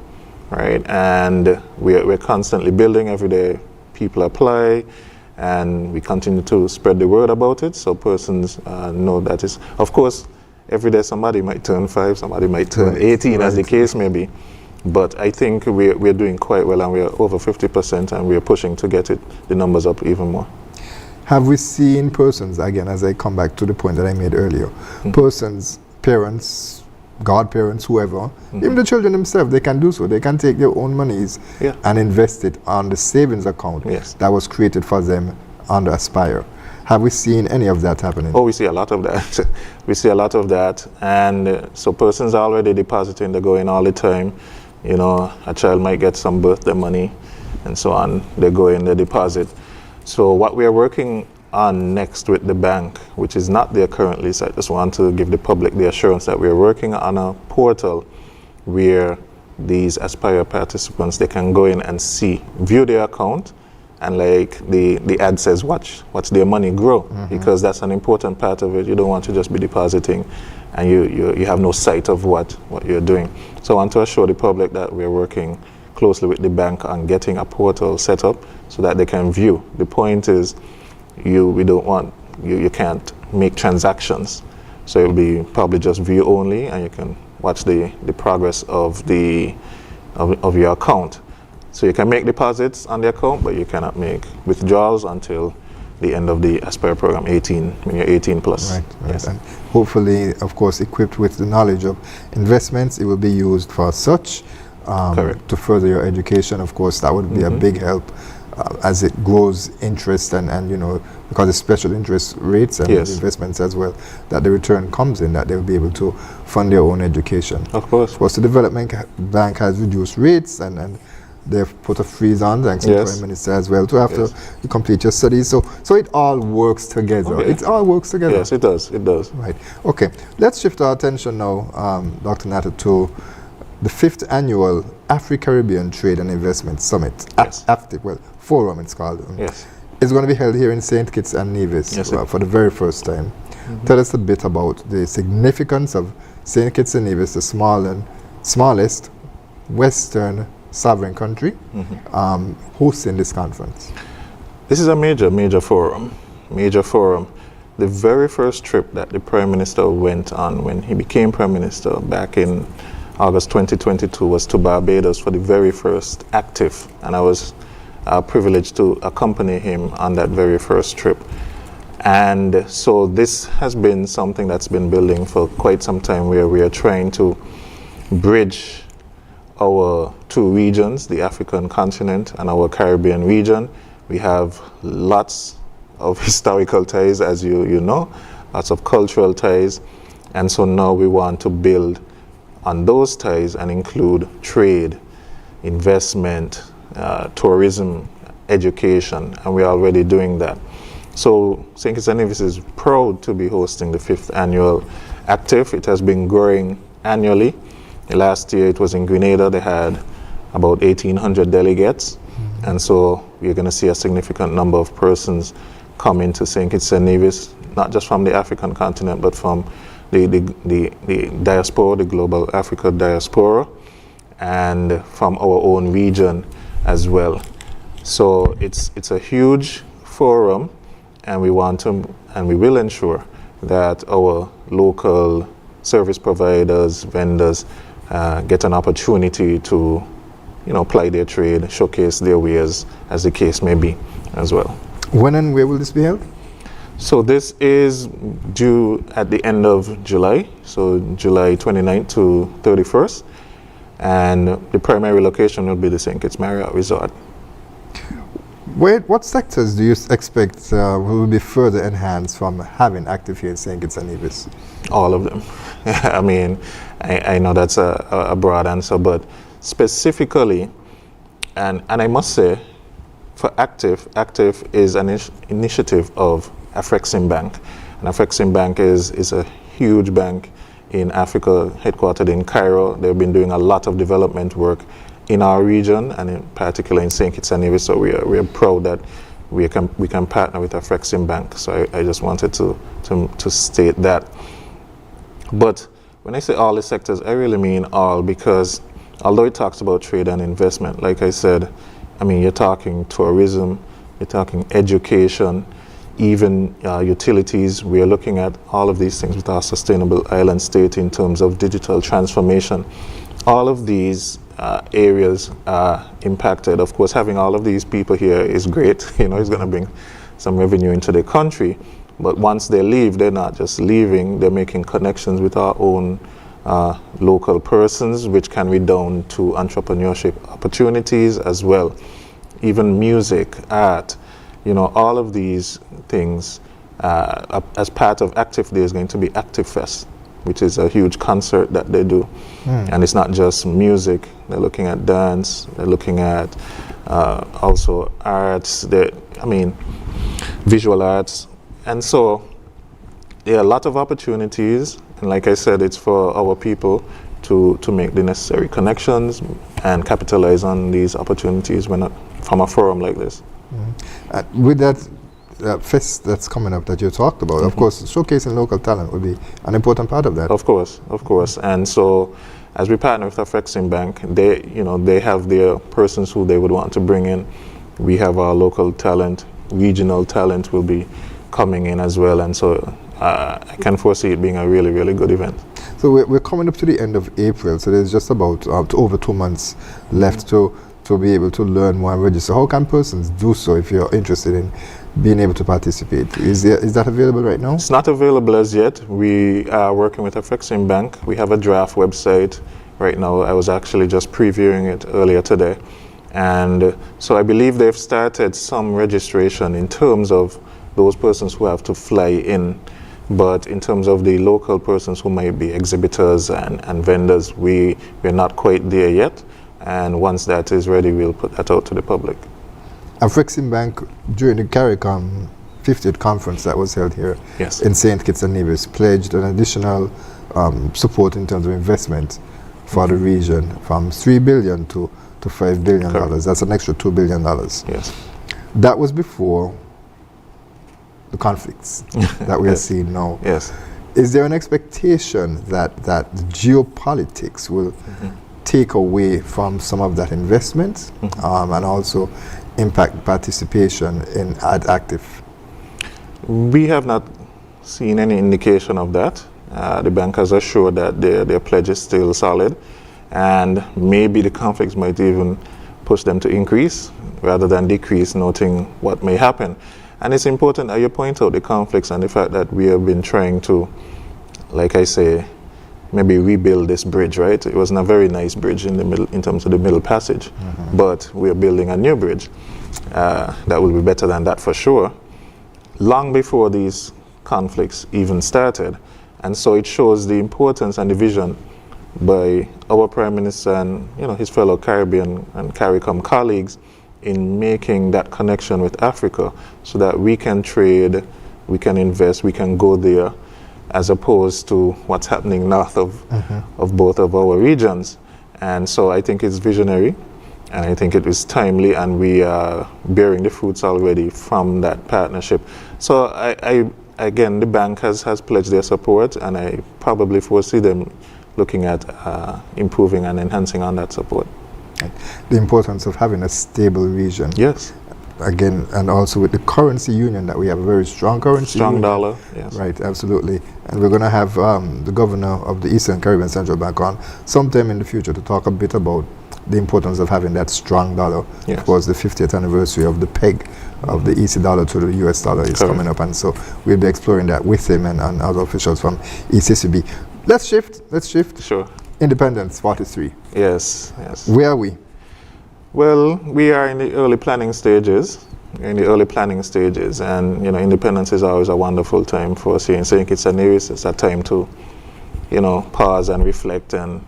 right? And we're constantly building every day. People apply, and we continue to spread the word about it, so persons know that it's, of course, every day somebody might turn 5, somebody might turn 18, as the case may be. But I think we're doing quite well, and we're over 50%, and we're pushing to get the numbers up even more.
Have we seen persons, again, as I come back to the point that I made earlier, persons, parents, godparents, whoever, even the children themselves, they can do so. They can take their own monies and invest it on the savings account that was created for them under Aspire. Have we seen any of that happening?
Oh, we see a lot of that. We see a lot of that. And so persons are already depositing, they're going all the time. A child might get some birthday money and so on. They go in, they deposit. So what we are working on next with the bank, which is not there currently, so I just want to give the public the assurance that we are working on a portal where these Aspire participants, they can go in and view their account, and like the ad says, watch their money grow, because that's an important part of it. You don't want to just be depositing and you have no sight of what you're doing. So I want to assure the public that we're working closely with the bank on getting a portal set up so that they can view. The point is, you can't make transactions. So it'll be probably just view only, and you can watch the progress of the of your account. So you can make deposits on the account, but you cannot make withdrawals until the end of the Aspire program, 18, when you're 18 plus.
Right.
Yes.
And hopefully, of course, equipped with the knowledge of investments, it will be used for such to further your education. Of course, that would be a big help as it grows interest and because it's special interest rates and investments as well, that the return comes in, that they'll be able to fund their own education.
Of course.
Of course, the Development Bank has reduced rates and they've put a freeze on, thanks to the Prime Minister as well, to have to complete your studies. So it all works together.
Okay.
It all works together.
Yes, it does. It does.
Right. Okay. Let's shift our attention now, Dr. Natta, to the 5th annual Afro-Caribbean Trade and Investment Summit.
Yes.
Forum it's called.
Yes.
It's going to be held here in St. Kitts and Nevis for the very first time. Tell us a bit about the significance of St. Kitts and Nevis, the smallest Western sovereign country, hosting this conference.
This is a major forum. The very first trip that the Prime Minister went on when he became Prime Minister back in August 2022 was to Barbados for the very first active, and I was privileged to accompany him on that very first trip. And so this has been something that's been building for quite some time, where we are trying to bridge our two regions, the African continent and our Caribbean region. We have lots of historical ties, as you know, lots of cultural ties, and so now we want to build on those ties and include trade, investment, tourism, education, and we're already doing that. So St. Kitts and Nevis is proud to be hosting the 5th annual Active. It has been growing annually. Last year it was in Grenada. They had about 1,800 delegates, and so we're going to see a significant number of persons come into St. Kitts and Nevis, not just from the African continent, but from the diaspora, the global Africa diaspora, and from our own region as well. So it's a huge forum, and we want to, and we will ensure that our local service providers, vendors, get an opportunity to, ply their trade, showcase their wares, as the case may be, as well.
When and where will this be held?
So this is due at the end of July, so July 29th to 31st, and the primary location will be the St. Kitts Marriott Resort.
What sectors do you expect will be further enhanced from having Active here in St. Kitts and Nevis?
All of them. I mean, I know that's a broad answer, but specifically, and I must say, for Active is an initiative of Afrexim Bank. And Afrexim Bank is a huge bank in Africa, headquartered in Cairo. They've been doing a lot of development work in our region, and in particular in St. Kitts and Nevis. So we are proud that we can partner with Afrexim Bank. So I just wanted to state that. But when I say all the sectors, I really mean all, because although it talks about trade and investment, like I said, I mean, you're talking tourism, you're talking education, even utilities. We are looking at all of these things with our sustainable island state in terms of digital transformation. All of these areas are impacted. Of course, having all of these people here is great. It's going to bring some revenue into the country. But once they leave, they're not just leaving, they're making connections with our own local persons, which can redound to entrepreneurship opportunities as well. Even music, art, all of these things. As part of Active Day is going to be Active Fest, which is a huge concert that they do. And it's not just music. They're looking at dance, they're looking at also arts, visual arts. And so there are a lot of opportunities, and like I said, it's for our people to make the necessary connections and capitalize on these opportunities from a forum like this.
With that fest that's coming up that you talked about, of course, showcasing local talent will be an important part of that.
Of course. And so, as we partner with Afrexim Bank, they have their persons who they would want to bring in. We have our local talent, regional talent will be coming in as well, and so I can foresee it being a really, really good event.
So we're coming up to the end of April, so there's just about over 2 months left to be able to learn more and register. How can persons do so if you're interested in being able to participate? Is that available right now?
It's not available as yet. We are working with Afrexim Bank. We have a draft website right now. I was actually just previewing it earlier today. And so I believe they've started some registration in terms of those persons who have to fly in. But in terms of the local persons who might be exhibitors and vendors, we're not quite there yet. And once that is ready, we'll put that out to the public.
Afrexim Bank, during the CARICOM 50th conference that was held here in St. Kitts and Nevis, pledged an additional support in terms of investment for the region from $3 billion to $5 billion.
Correct.
That's an extra $2 billion.
Yes.
That was before the conflicts that we are seeing now.
Yes.
Is there an expectation that the geopolitics will take away from some of that investment and also impact participation in active?
We have not seen any indication of that. The bank has assured that their pledge is still solid, and maybe the conflicts might even push them to increase rather than decrease, noting what may happen. And it's important that you point out the conflicts and the fact that we have been trying to, like I say, maybe rebuild this bridge, right? It wasn't a very nice bridge in the middle, in terms of the middle passage, but we're building a new bridge that will be better than that for sure, long before these conflicts even started. And so it shows the importance and the vision by our Prime Minister and his fellow Caribbean and CARICOM colleagues in making that connection with Africa so that we can trade, we can invest, we can go there, as opposed to what's happening north of both of our regions. And so I think it's visionary, and I think it is timely, and we are bearing the fruits already from that partnership. So I again, the bank has pledged their support, and I probably foresee them looking at improving and enhancing on that support.
The importance of having a stable region.
Yes.
Again, and also with the currency union that we have, a very strong currency
strong
union.
Dollar, yes.
Right, absolutely. And we're going to have the governor of the Eastern Caribbean Central Bank on sometime in the future to talk a bit about the importance of having that strong dollar.
Yes.
Of course, the 50th anniversary of the peg of the EC dollar to the US dollar is coming up, and so we'll be exploring that with him and other officials from ECCB. Let's shift.
Sure.
Independence 43.
Yes.
Where are we?
Well, we are in the early planning stages. And independence is always a wonderful time for us here in St. Kitts and Nevis. It's a time to, pause and reflect and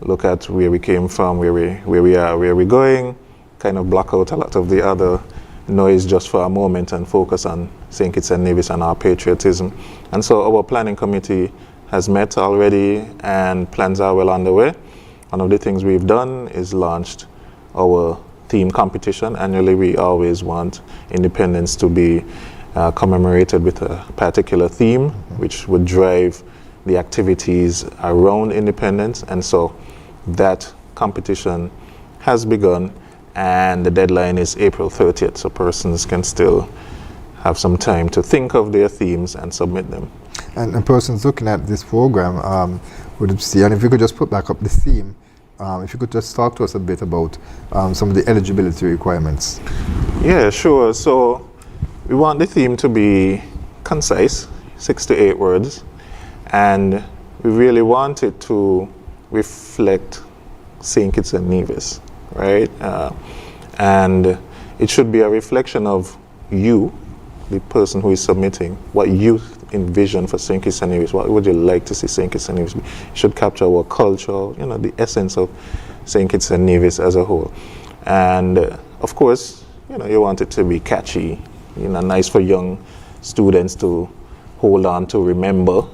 look at where we came from, where we are, where we're going, kind of block out a lot of the other noise just for a moment and focus on St. Kitts and Nevis and our patriotism. And so our planning committee has met already, and plans are well underway. One of the things we've done is launched our theme competition. Annually, we always want independence to be commemorated with a particular theme, which would drive the activities around independence. And so that competition has begun, and the deadline is April 30th, so persons can still have some time to think of their themes and submit them.
And persons looking at this program would see, and if you could just put back up the theme, if you could just talk to us a bit about some of the eligibility requirements.
Yeah, sure. So we want the theme to be concise, 6 to 8 words, and we really want it to reflect St. Kitts and Nevis, right? And it should be a reflection of you, the person who is submitting, what you envision for St. Kitts and Nevis. What would you like to see St. Kitts and Nevis be? It should capture our culture, the essence of St. Kitts and Nevis as a whole. And of course, you want it to be catchy, nice for young students to hold on to, remember,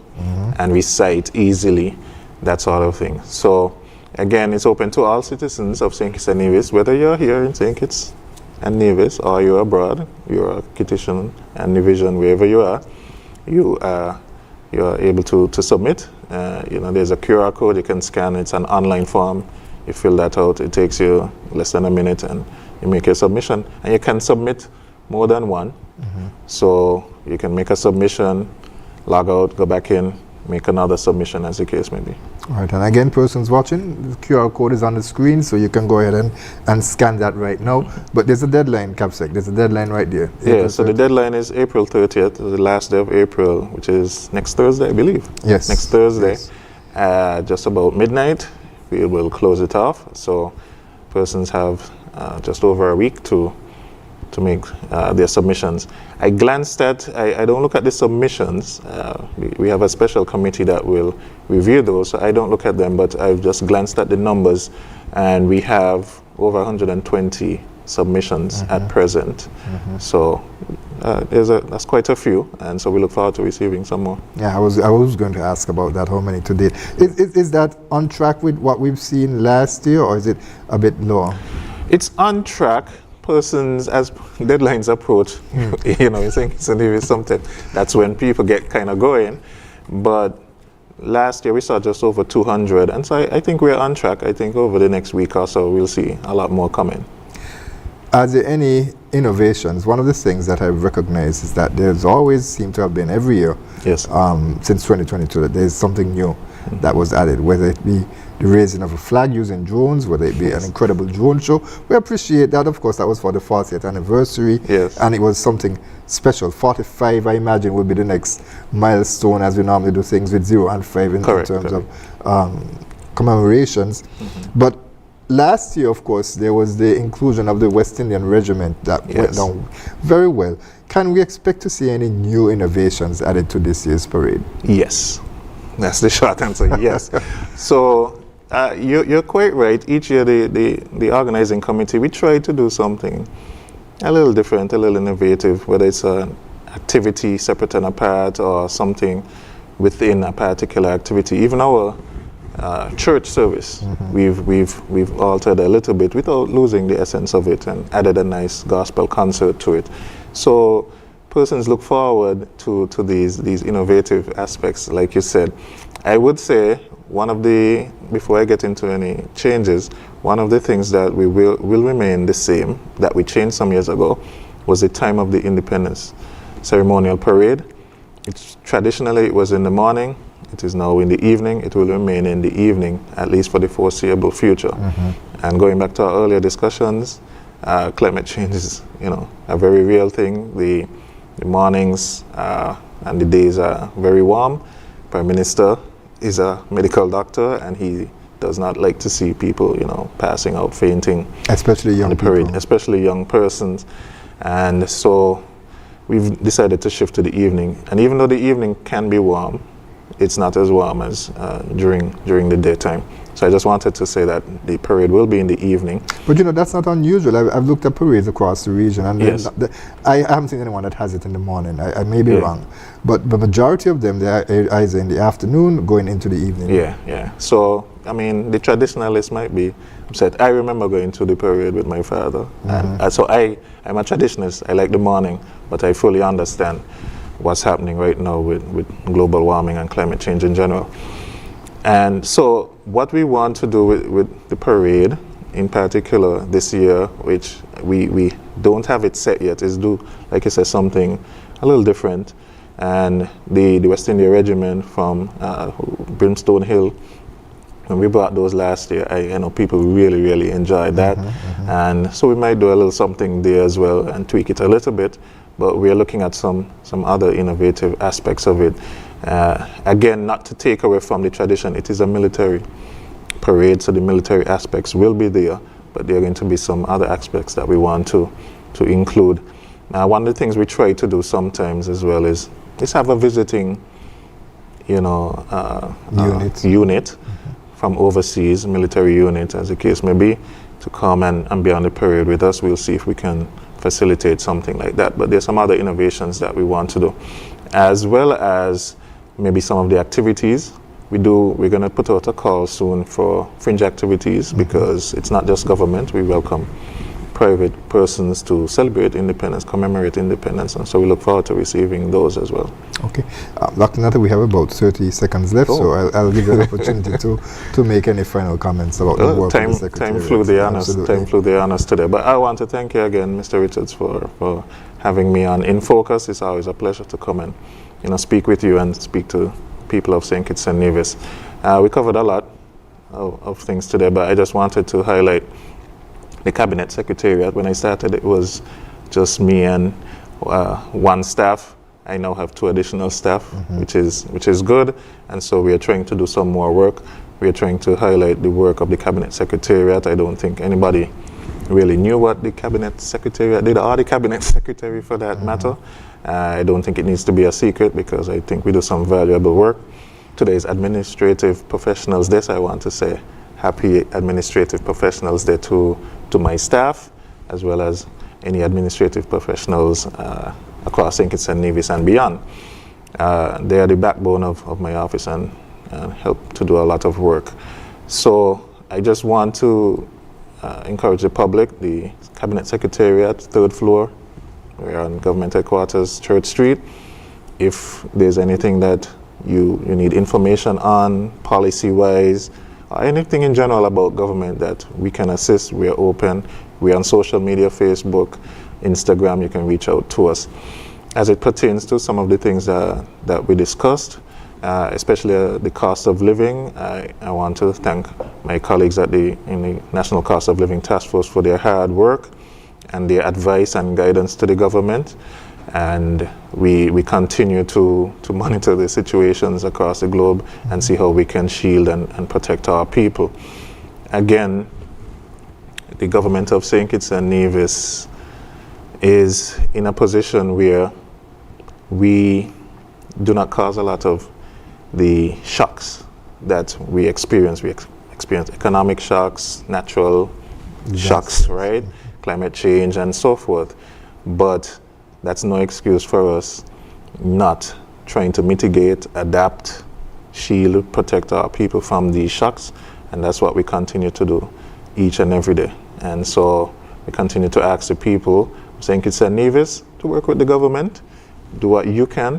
and recite easily, that sort of thing. So again, it's open to all citizens of St. Kitts and Nevis, whether you're here in St. Kitts and Nevis or you're abroad, you're a Kittitian and Nevisian, wherever you are, you're able to submit. There's a QR code you can scan. It's an online form. You fill that out. It takes you less than a minute, and you make your submission. And you can submit more than one. So you can make a submission, log out, go back in, make another submission, as the case may be.
All right, and again, persons watching, the QR code is on the screen, so you can go ahead and scan that right now. But there's a deadline, Capsec. There's a deadline right there.
Yeah, so the deadline is April 30th, the last day of April, which is next Thursday, I believe.
Yes.
Next Thursday,
yes.
Just about midnight, we will close it off. So persons have just over a week to make their submissions. I glanced at, I don't look at the submissions. We have a special committee that will review those, so I don't look at them, but I've just glanced at the numbers, and we have over 120 submissions at present. So that's quite a few, and so we look forward to receiving some more.
Yeah, I was going to ask about that, how many to date. Is that on track with what we've seen last year, or is it a bit lower?
It's on track. Persons, as deadlines approach, you know, something that's when people get kind of going. But last year we saw just over 200, and so I think we're on track. I think over the next week or so we'll see a lot more coming.
Are there any innovations? One of the things that I've recognized is that there's always seemed to have been every year,
yes,
since 2022, that there's something new that was added, whether it be the raising of a flag using drones, whether it be an incredible drone show. We appreciate that. Of course, that was for the 40th anniversary,
yes,
and it was something special. 45, I imagine, would be the next milestone, as we normally do things with 0 and 5 in terms of commemorations. But last year, of course, there was the inclusion of the West Indian Regiment that went down very well. Can we expect to see any new innovations added to this year's parade?
Yes. That's the short answer, yes. So you're quite right. Each year the organizing committee, we try to do something a little different, a little innovative, whether it's an activity separate and apart or something within a particular activity. Even our church service, we've altered a little bit without losing the essence of it, and added a nice gospel concert to it. So persons look forward to these innovative aspects, like you said. I would say before I get into any changes, one of the things that will remain the same, that we changed some years ago, was the time of the Independence ceremonial parade. Traditionally it was in the morning. It is now in the evening. It will remain in the evening, at least for the foreseeable future. And going back to our earlier discussions, climate change is, a very real thing. The mornings and the days are very warm. Prime Minister is a medical doctor, and he does not like to see people, passing out, fainting.
Especially young
on the parade,
people.
especially young persons. And so we've decided to shift to the evening. And even though the evening can be warm, it's not as warm as during the daytime. So I just wanted to say that the parade will be in the evening. But
that's not unusual. I've looked at parades across the region, and
yes,
I haven't seen anyone that has it in the morning. I may be wrong, but the majority of them, they're either in the afternoon, going into the evening.
Yeah. So the traditionalist might be upset. I remember going to the parade with my father, and so I'm a traditionalist. I like the morning, but I fully understand what's happening right now with global warming and climate change in general. And so what we want to do with the parade in particular this year, which we don't have it set yet, is do, like I said, something a little different. And the West India Regiment from Brimstone Hill, when we brought those last year, I know people really, really enjoyed that. And so we might do a little something there as well and tweak it a little bit. But we're looking at some other innovative aspects of it. Again, not to take away from the tradition, it is a military parade, so the military aspects will be there, but there are going to be some other aspects that we want to include. One of the things we try to do sometimes as well is have a visiting, unit from overseas, military unit, as the case may be, to come and be on the parade with us. We'll see if we can facilitate something like that. But there's some other innovations that we want to do, as well as maybe some of the activities we're going to put out a call soon for fringe activities, because it's not just government. We welcome private persons to celebrate independence, commemorate independence, and so we look forward to receiving those as well.
Okay. Dr. Natta, we have about 30 seconds left, so I'll give you an opportunity to make any final comments about the work of the Secretariat.
Time flew the honors today. But I want to thank you again, Mr. Richards, for having me on InFocus. It's always a pleasure to come and speak with you and speak to people of St. Kitts and Nevis. We covered a lot of things today, but I just wanted to highlight the Cabinet Secretariat. When I started, it was just me and one staff. I now have 2 additional staff, which is good, and so we are trying to do some more work. We are trying to highlight the work of the Cabinet Secretariat. I don't think anybody really knew what the Cabinet Secretariat did, or the Cabinet Secretary for that matter. I don't think it needs to be a secret, because I think we do some valuable work. Today's Administrative Professionals Day, so I want to say happy Administrative Professionals Day to my staff, as well as any administrative professionals across St. Kitts and Nevis and beyond. They are the backbone of my office and help to do a lot of work. So I just want to encourage the public, the Cabinet Secretariat, 3rd floor, we're on Government Headquarters, Church Street. If there's anything that you need information on, policy-wise, or anything in general about government that we can assist, we are open. We're on social media, Facebook, Instagram, you can reach out to us. As it pertains to some of the things that we discussed, especially the cost of living, I want to thank my colleagues in the National Cost of Living Task Force for their hard work and their advice and guidance to the government. And we continue to monitor the situations across the globe and see how we can shield and protect our people. Again, the government of St. Kitts and Nevis is in a position where we do not cause a lot of the shocks that we experience. We experience economic shocks, natural shocks, right? Climate change and so forth. But that's no excuse for us not trying to mitigate, adapt, shield, protect our people from these shocks. And that's what we continue to do each and every day. And so we continue to ask the people of St. Kitts and Nevis to work with the government, do what you can,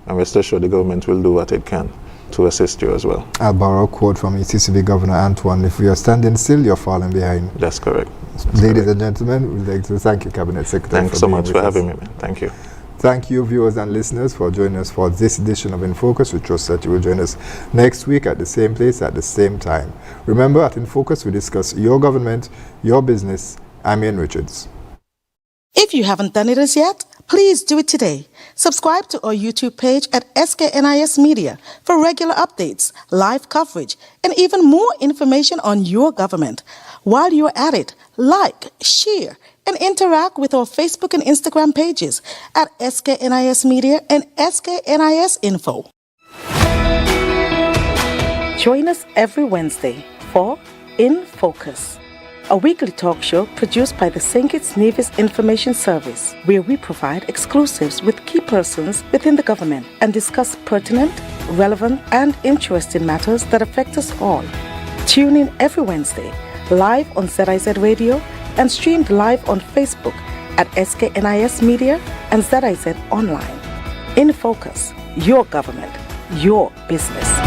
and rest assured the government will do what it can to assist you as well.
I'll borrow a quote from ECCB Governor Antoine: if we are standing still, you're falling behind.
That's correct.
Ladies and gentlemen, we'd like to thank you, Cabinet Secretary.
Thanks so much for having me, man. Thank you.
Thank you, viewers and listeners, for joining us for this edition of InFocus. We trust that you will join us next week at the same place at the same time. Remember, at InFocus, we discuss your government, your business. I'm Ian Richards.
If you haven't done it as yet, please do it today. Subscribe to our YouTube page at SKNIS Media for regular updates, live coverage, and even more information on your government. While you're at it, like, share, and interact with our Facebook and Instagram pages at SKNIS Media and SKNIS Info. Join us every Wednesday for InFocus, a weekly talk show produced by the St. Kitts Nevis Information Service, where we provide exclusives with key persons within the government and discuss pertinent, relevant, and interesting matters that affect us all. Tune in every Wednesday, live on ZIZ Radio and streamed live on Facebook at SKNIS Media and ZIZ Online. InFocus, your government, your business.